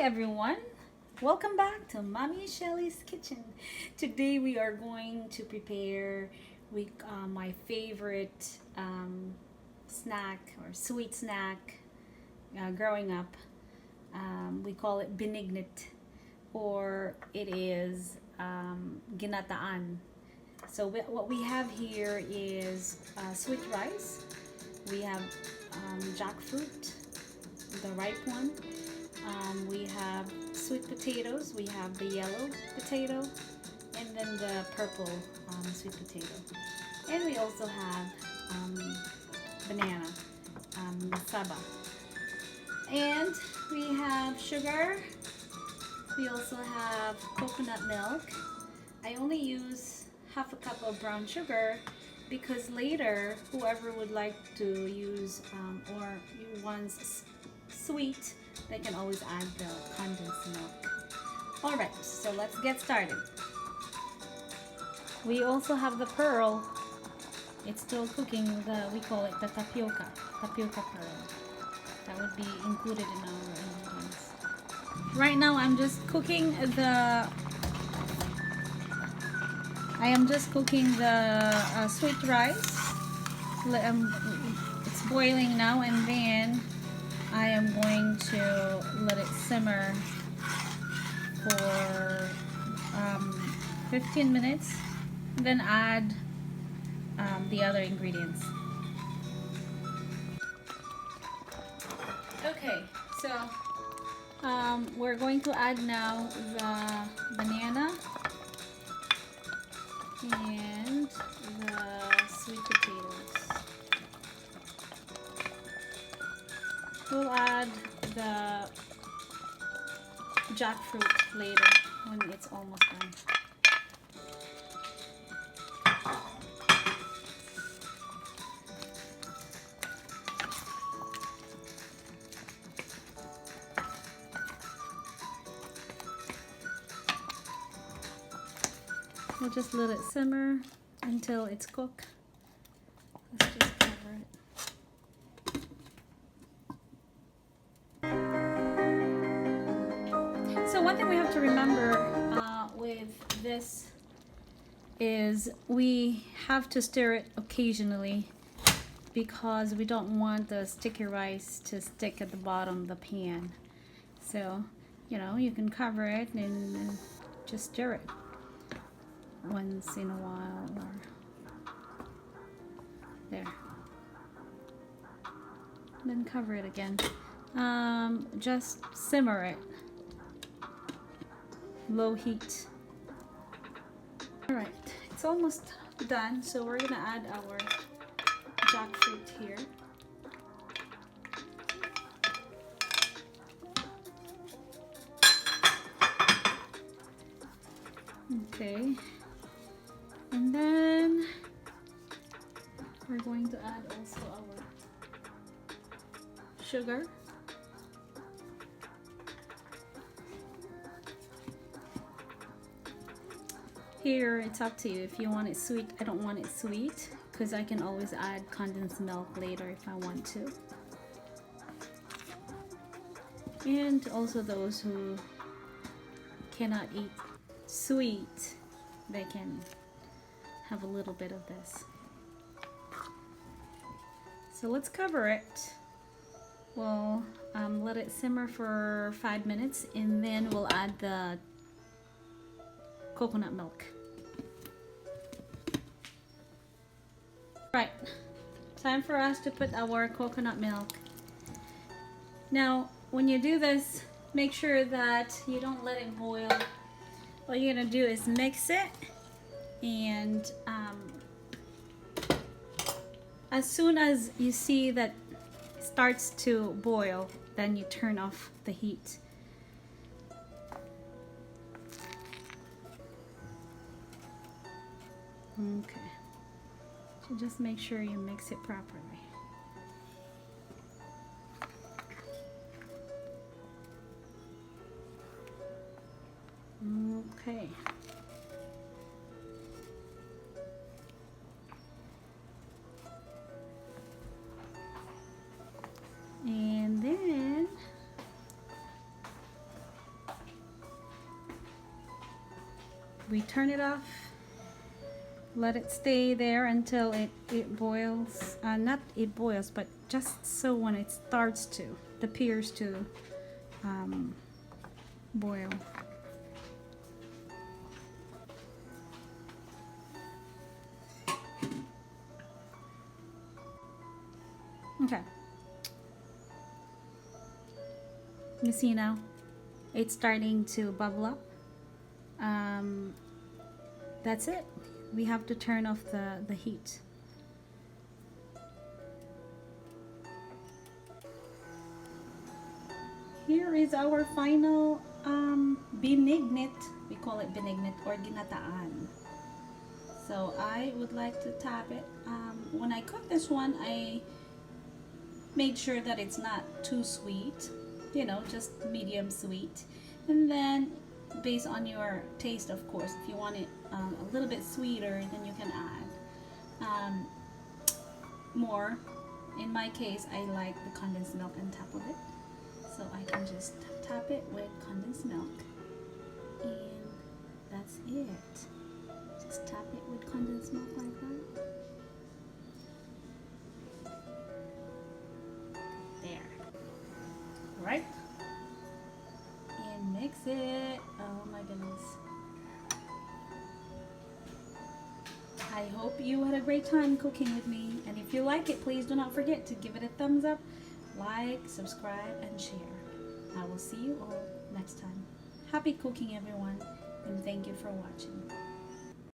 everyone, welcome back to Mommy Shelly's Kitchen. Today we are going to prepare my favorite snack or sweet snack growing up. We call it Binignit, or it is Ginataang. So what we have here is sweet rice. We have jackfruit, the ripe one. We have sweet potatoes. We have the yellow potato, and then the purple sweet potato. And we also have banana, saba. And we have sugar. We also have coconut milk. I only use half a cup of brown sugar because later, whoever would like to use or you want sweet, they can always add the condensed milk. Alright, so let's get started. We also have the pearl. It's still cooking. We call it the tapioca pearl. That would be included in our ingredients. Right now I'm just cooking the sweet rice. It's boiling now, and then I am going to let it simmer for 15 minutes, then add the other ingredients. Okay, so we're going to add now the banana and the sweet potatoes. We'll add the jackfruit later when it's almost done. We'll just let it simmer until it's cooked. Let's just cover it. So one thing we have to remember with this is we have to stir it occasionally because we don't want the sticky rice to stick at the bottom of the pan. So, you can cover it and just stir it once in a while, or there. Then cover it again. Just simmer it. Low heat. Alright, it's almost done, so we're gonna add our jackfruit here. Okay, and then we're going to add also our sugar. Here, it's up to you if you want it sweet. I don't want it sweet because I can always add condensed milk later if I want to. And also those who cannot eat sweet, they can have a little bit of this. So let's cover it. We'll let it simmer for 5 minutes, and then we'll add the coconut milk. Right, time for us to put our coconut milk. Now, when you do this, make sure that you don't let it boil. All you're gonna do is mix it, and as soon as you see that it starts to boil, then you turn off the heat. Okay, so just make sure you mix it properly. Okay. And then we turn it off. Let it stay there until it boils. Not it boils, but just so when it starts to, it appears to boil. Okay. You see now? It's starting to bubble up. That's it. We have to turn off the heat. Here is our final binignit. We call it benignit or ginataan. So I would like to tap it. When I cook this one, I made sure that it's not too sweet, you know, just medium sweet. And then based on your taste, of course, if you want it a little bit sweeter, then you can add more. In my case, I like the condensed milk on top of it, so I can just tap it with condensed milk, and that's it. Just tap it with condensed milk like that. There. Right? And mix it. Oh my goodness. I hope you had a great time cooking with me, and if you like it, please do not forget to give it a thumbs up, like, subscribe, and share. I will see you all next time. Happy cooking, everyone, and thank you for watching.